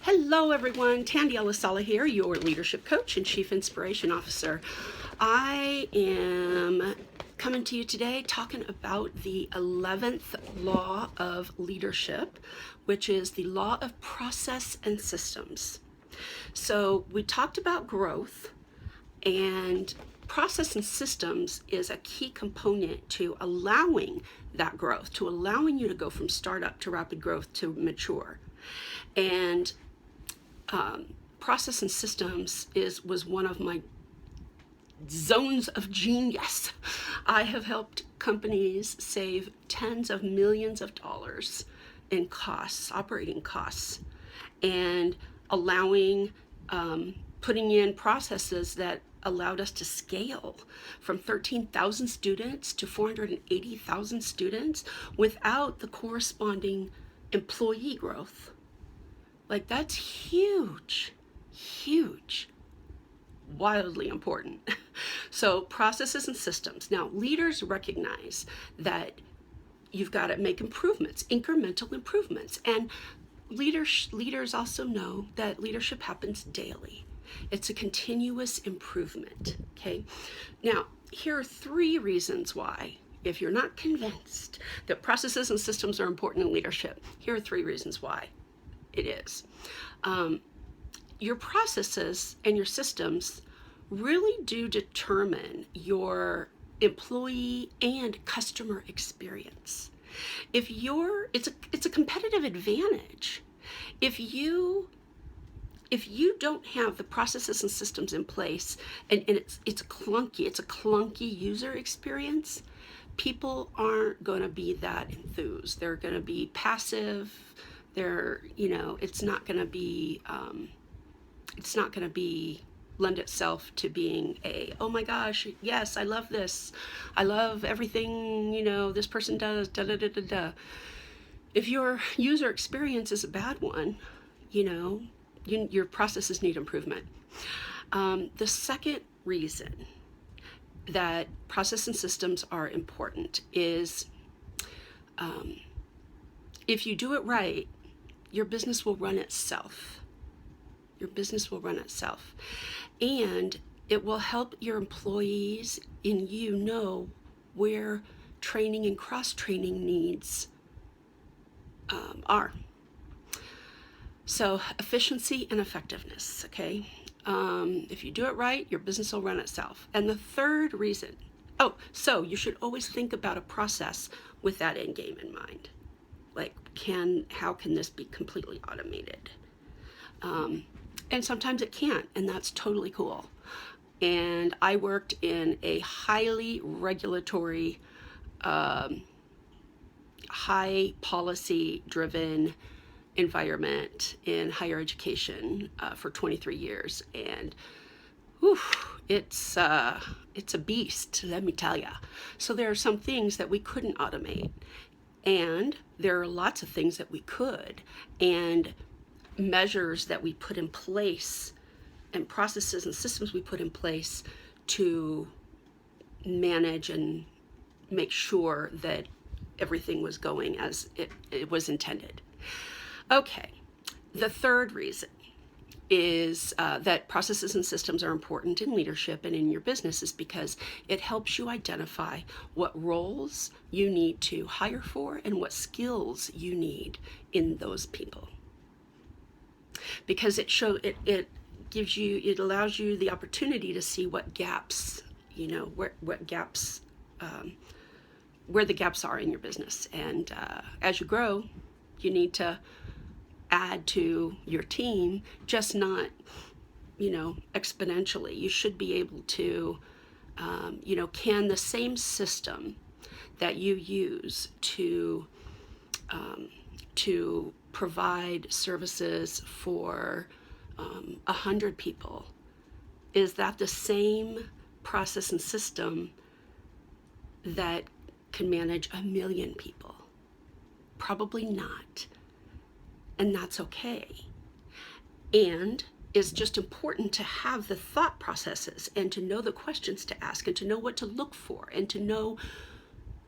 Hello everyone, Tandy Elisala here, your leadership coach and chief inspiration officer. I am coming to you today talking about the 11th law of leadership, which is the law of process and systems. So we talked about growth, and process and systems is a key component to allowing that growth, to allowing you to go from startup to rapid growth to mature. And process and systems was one of my zones of genius. I have helped companies save tens of millions of dollars in costs, operating costs, and allowing, putting in processes that allowed us to scale from 13,000 students to 480,000 students without the corresponding employee growth. Like, that's huge, huge, wildly important. So processes and systems. Now, leaders recognize that you've got to make improvements, incremental improvements. And leaders also know that leadership happens daily. It's a continuous improvement, okay? Now, here are 3 reasons why. If you're not convinced that processes and systems are important in leadership, here are 3 reasons why it is. Your processes and your systems really do determine your employee and customer experience. It's a competitive advantage. If you don't have the processes and systems in place, and it's a clunky user experience, people aren't going to be that enthused. They're going to be passive. It's not going to be lend itself to being oh my gosh, yes, I love this. I love everything, this person does, da da da da da. If your user experience is a bad one, your processes need improvement. The second reason that process and systems are important is if you do it right, your business will run itself. Your business will run itself. And it will help your employees know where training and cross-training needs are. So efficiency and effectiveness, okay? If you do it right, your business will run itself. And the third reason, so you should always think about a process with that end game in mind. Like, how can this be completely automated? And sometimes it can't, and that's totally cool. And I worked in a highly regulatory, high policy driven environment in higher education for 23 years. And it's a beast, let me tell you. So there are some things that we couldn't automate, and there are lots of things that we could, and measures that we put in place and processes and systems we put in place to manage and make sure that everything was going as it was intended. Okay, the third reason is that processes and systems are important in leadership and in your business is because it helps you identify what roles you need to hire for and what skills you need in those people. Because it allows you the opportunity to see what gaps, where the gaps are in your business. And as you grow, you need to add to your team, just not, exponentially. You should be able to, can the same system that you use to provide services for 100 people, is that the same process and system that can manage 1 million people? Probably not. And that's okay. And it's just important to have the thought processes and to know the questions to ask and to know what to look for and to know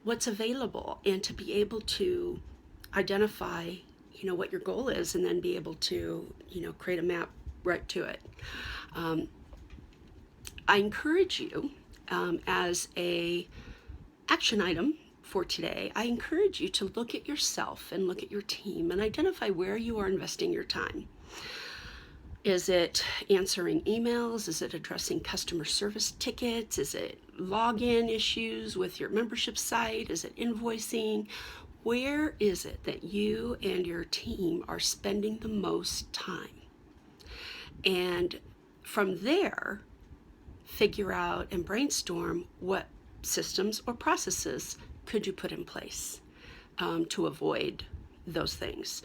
what's available and to be able to identify what your goal is, and then be able to, create a map right to it. I encourage you, as a action item for today, I encourage you to look at yourself and look at your team and identify where you are investing your time. Is it answering emails? Is it addressing customer service tickets? Is it login issues with your membership site? Is it invoicing? Where is it that you and your team are spending the most time? And from there, figure out and brainstorm what systems or processes could you put in place to avoid those things.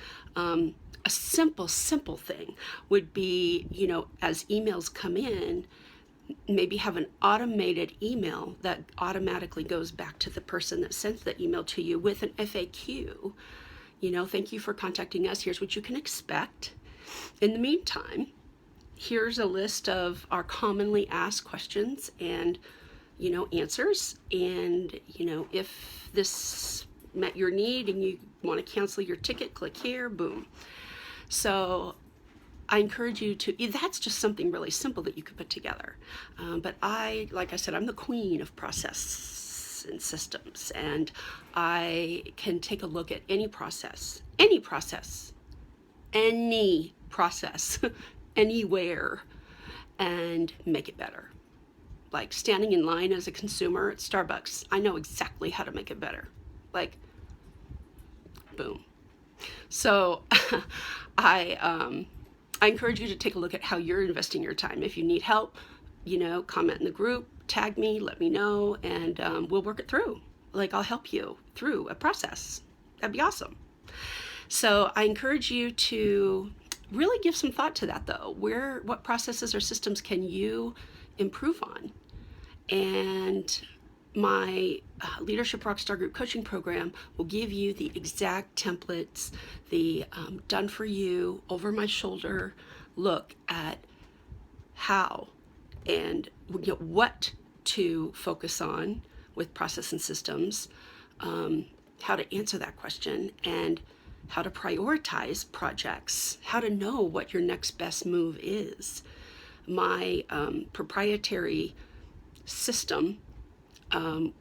A simple thing would be, as emails come in, maybe have an automated email that automatically goes back to the person that sent the email to you with an FAQ. Thank you for contacting us. Here's what you can expect. In the meantime, here's a list of our commonly asked questions and, answers. And, if this met your need and you want to cancel your ticket, click here, boom. So I encourage you to, that's just something really simple that you could put together. But like I said, I'm the queen of process and systems, and I can take a look at any process, anywhere, and make it better. Like standing in line as a consumer at Starbucks, I know exactly how to make it better. Like, boom. So I encourage you to take a look at how you're investing your time. If you need help, comment in the group, tag me, let me know, and we'll work it through. Like, I'll help you through a process. That'd be awesome. So I encourage you to really give some thought to that, though. What processes or systems can you improve on? And my Leadership Rockstar Group coaching program will give you the exact templates, the done for you, over my shoulder look at how and what to focus on with process and systems, how to answer that question, and how to prioritize projects, how to know what your next best move is. My proprietary system,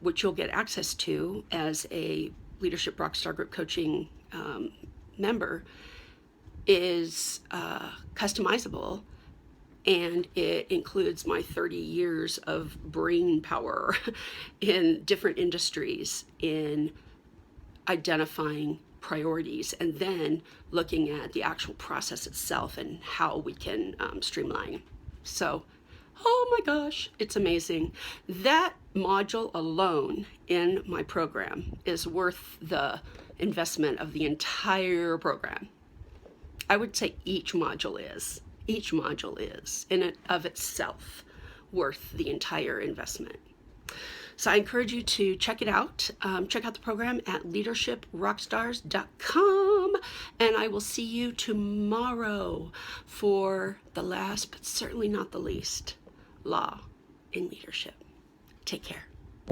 which you'll get access to as a Leadership Rockstar Group coaching member, is customizable, and it includes my 30 years of brain power in different industries in identifying priorities and then looking at the actual process itself and how we can streamline. So, oh my gosh, it's amazing. That module alone in my program is worth the investment of the entire program. I would say each module is in and of itself worth the entire investment. So I encourage you to check it out. Check out the program at leadershiprockstars.com, and I will see you tomorrow for the last, but certainly not the least, law in leadership. Take care.